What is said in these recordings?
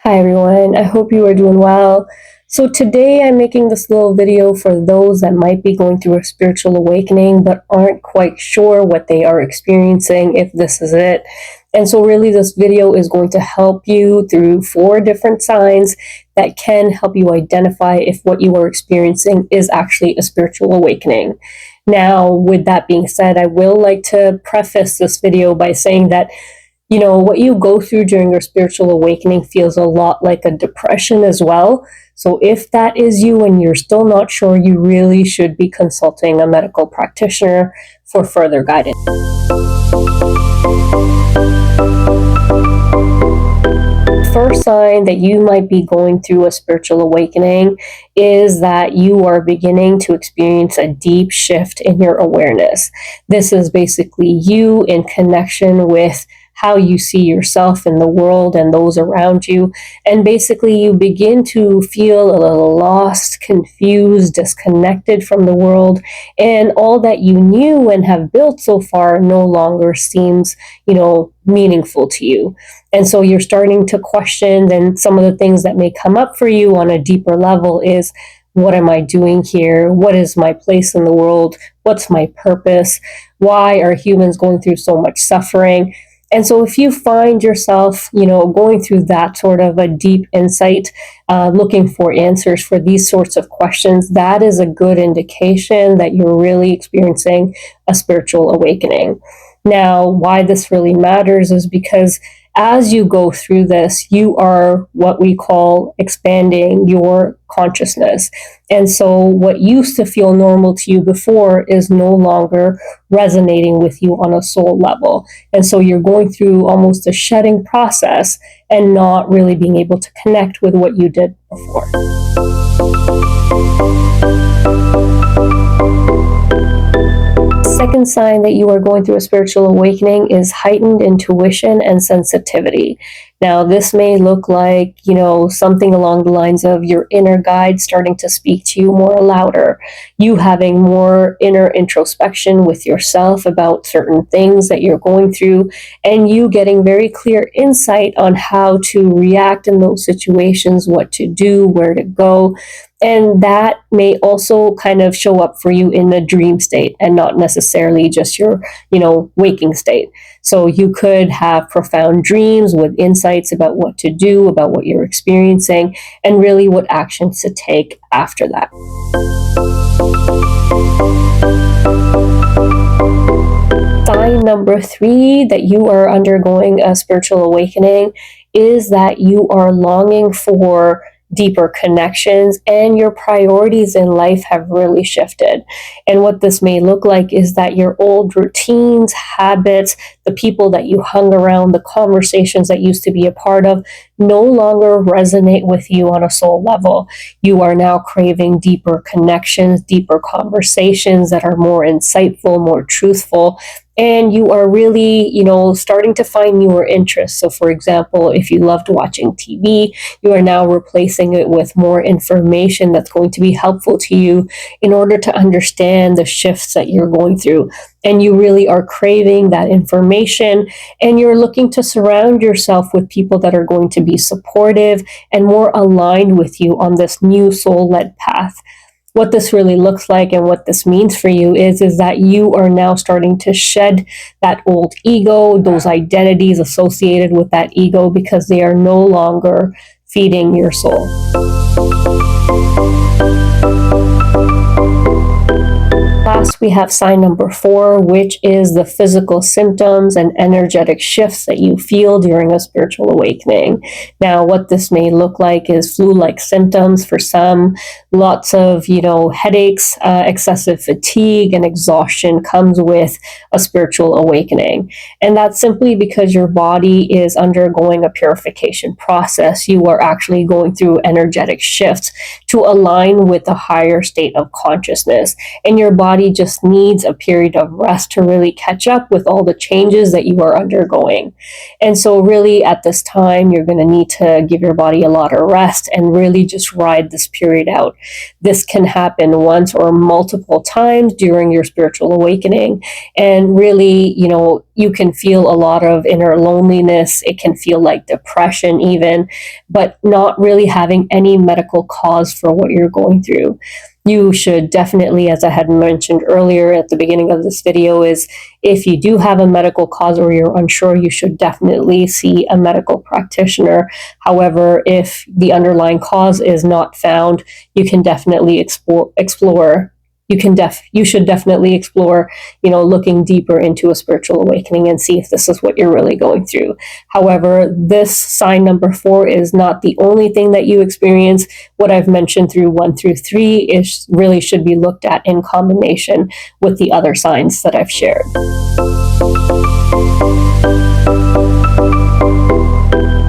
Hi everyone, I hope you are doing well. So today I'm making this little video for those that might be going through a spiritual awakening but aren't quite sure what they are experiencing, if this is it. And so really this video is going to help you through 4 different signs that can help you identify if what you are experiencing is actually a spiritual awakening. Now, with that being said, I will like to preface this video by saying that what you go through during your spiritual awakening feels a lot like a depression as well. So, if that is you and you're still not sure, you really should be consulting a medical practitioner for further guidance. First sign that you might be going through a spiritual awakening is that you are beginning to experience a deep shift in your awareness. This is basically you in connection with how you see yourself in the world and those around you. And basically, you begin to feel a little lost, confused, disconnected from the world. And all that you knew and have built so far no longer seems, meaningful to you. And so you're starting to question, and some of the things that may come up for you on a deeper level is, what am I doing here? What is my place in the world? What's my purpose? Why are humans going through so much suffering? And so if you find yourself, going through that sort of a deep insight, looking for answers for these sorts of questions, that is a good indication that you're really experiencing a spiritual awakening. Now, why this really matters is because as you go through this, you are what we call expanding your consciousness. And so what used to feel normal to you before is no longer resonating with you on a soul level. And so you're going through almost a shedding process and not really being able to connect with what you did before. Second sign that you are going through a spiritual awakening is heightened intuition and sensitivity. Now, this may look like, something along the lines of your inner guide starting to speak to you more louder, you having more inner introspection with yourself about certain things that you're going through, and you getting very clear insight on how to react in those situations, what to do, where to go. And that may also kind of show up for you in the dream state and not necessarily just your, waking state. So you could have profound dreams with insights about what to do, about what you're experiencing, and really what actions to take after that. Sign number 3 that you are undergoing a spiritual awakening is that you are longing for deeper connections, and your priorities in life have really shifted. And what this may look like is that your old routines, habits, the people that you hung around, the conversations that used to be a part of, no longer resonate with you on a soul level. You are now craving deeper connections, deeper conversations that are more insightful, more truthful. And you are really, starting to find newer interests. So, for example, if you loved watching TV, you are now replacing it with more information that's going to be helpful to you in order to understand the shifts that you're going through. And you really are craving that information, and you're looking to surround yourself with people that are going to be supportive and more aligned with you on this new soul-led path. What this really looks like and what this means for you is that you are now starting to shed that old ego, those identities associated with that ego, because they are no longer feeding your soul. Last, we have sign number 4, which is the physical symptoms and energetic shifts that you feel during a spiritual awakening. Now, what this may look like is flu-like symptoms for some, lots of, headaches, excessive fatigue, and exhaustion comes with a spiritual awakening. And that's simply because your body is undergoing a purification process. You are actually going through energetic shifts. to align with a higher state of consciousness. And your body just needs a period of rest to really catch up with all the changes that you are undergoing. And so, really, at this time, you're going to need to give your body a lot of rest and really just ride this period out. This can happen once or multiple times during your spiritual awakening. And really, you can feel a lot of inner loneliness. It can feel like depression, even, but not really having any medical cause for what you're going through. You should definitely, as I had mentioned earlier at the beginning of this video, is if you do have a medical cause or you're unsure, you should definitely see a medical practitioner. However, if the underlying cause is not found, you can definitely explore. You should definitely explore, looking deeper into a spiritual awakening and see if this is what you're really going through. However, this sign number 4 is not the only thing that you experience. What I've mentioned through 1 through 3 is really should be looked at in combination with the other signs that I've shared.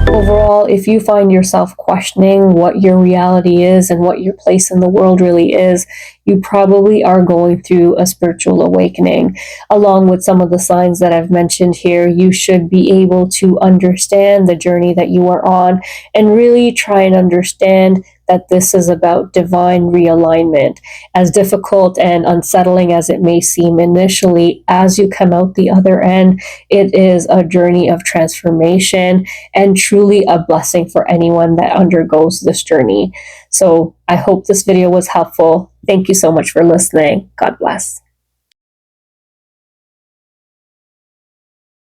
Overall, if you find yourself questioning what your reality is and what your place in the world really is, you probably are going through a spiritual awakening. Along with some of the signs that I've mentioned here, you should be able to understand the journey that you are on and really try and understand that this is about divine realignment. As difficult and unsettling as it may seem initially, as you come out the other end, it is a journey of transformation and truly a blessing for anyone that undergoes this journey. So I hope this video was helpful. Thank you so much for listening. God bless.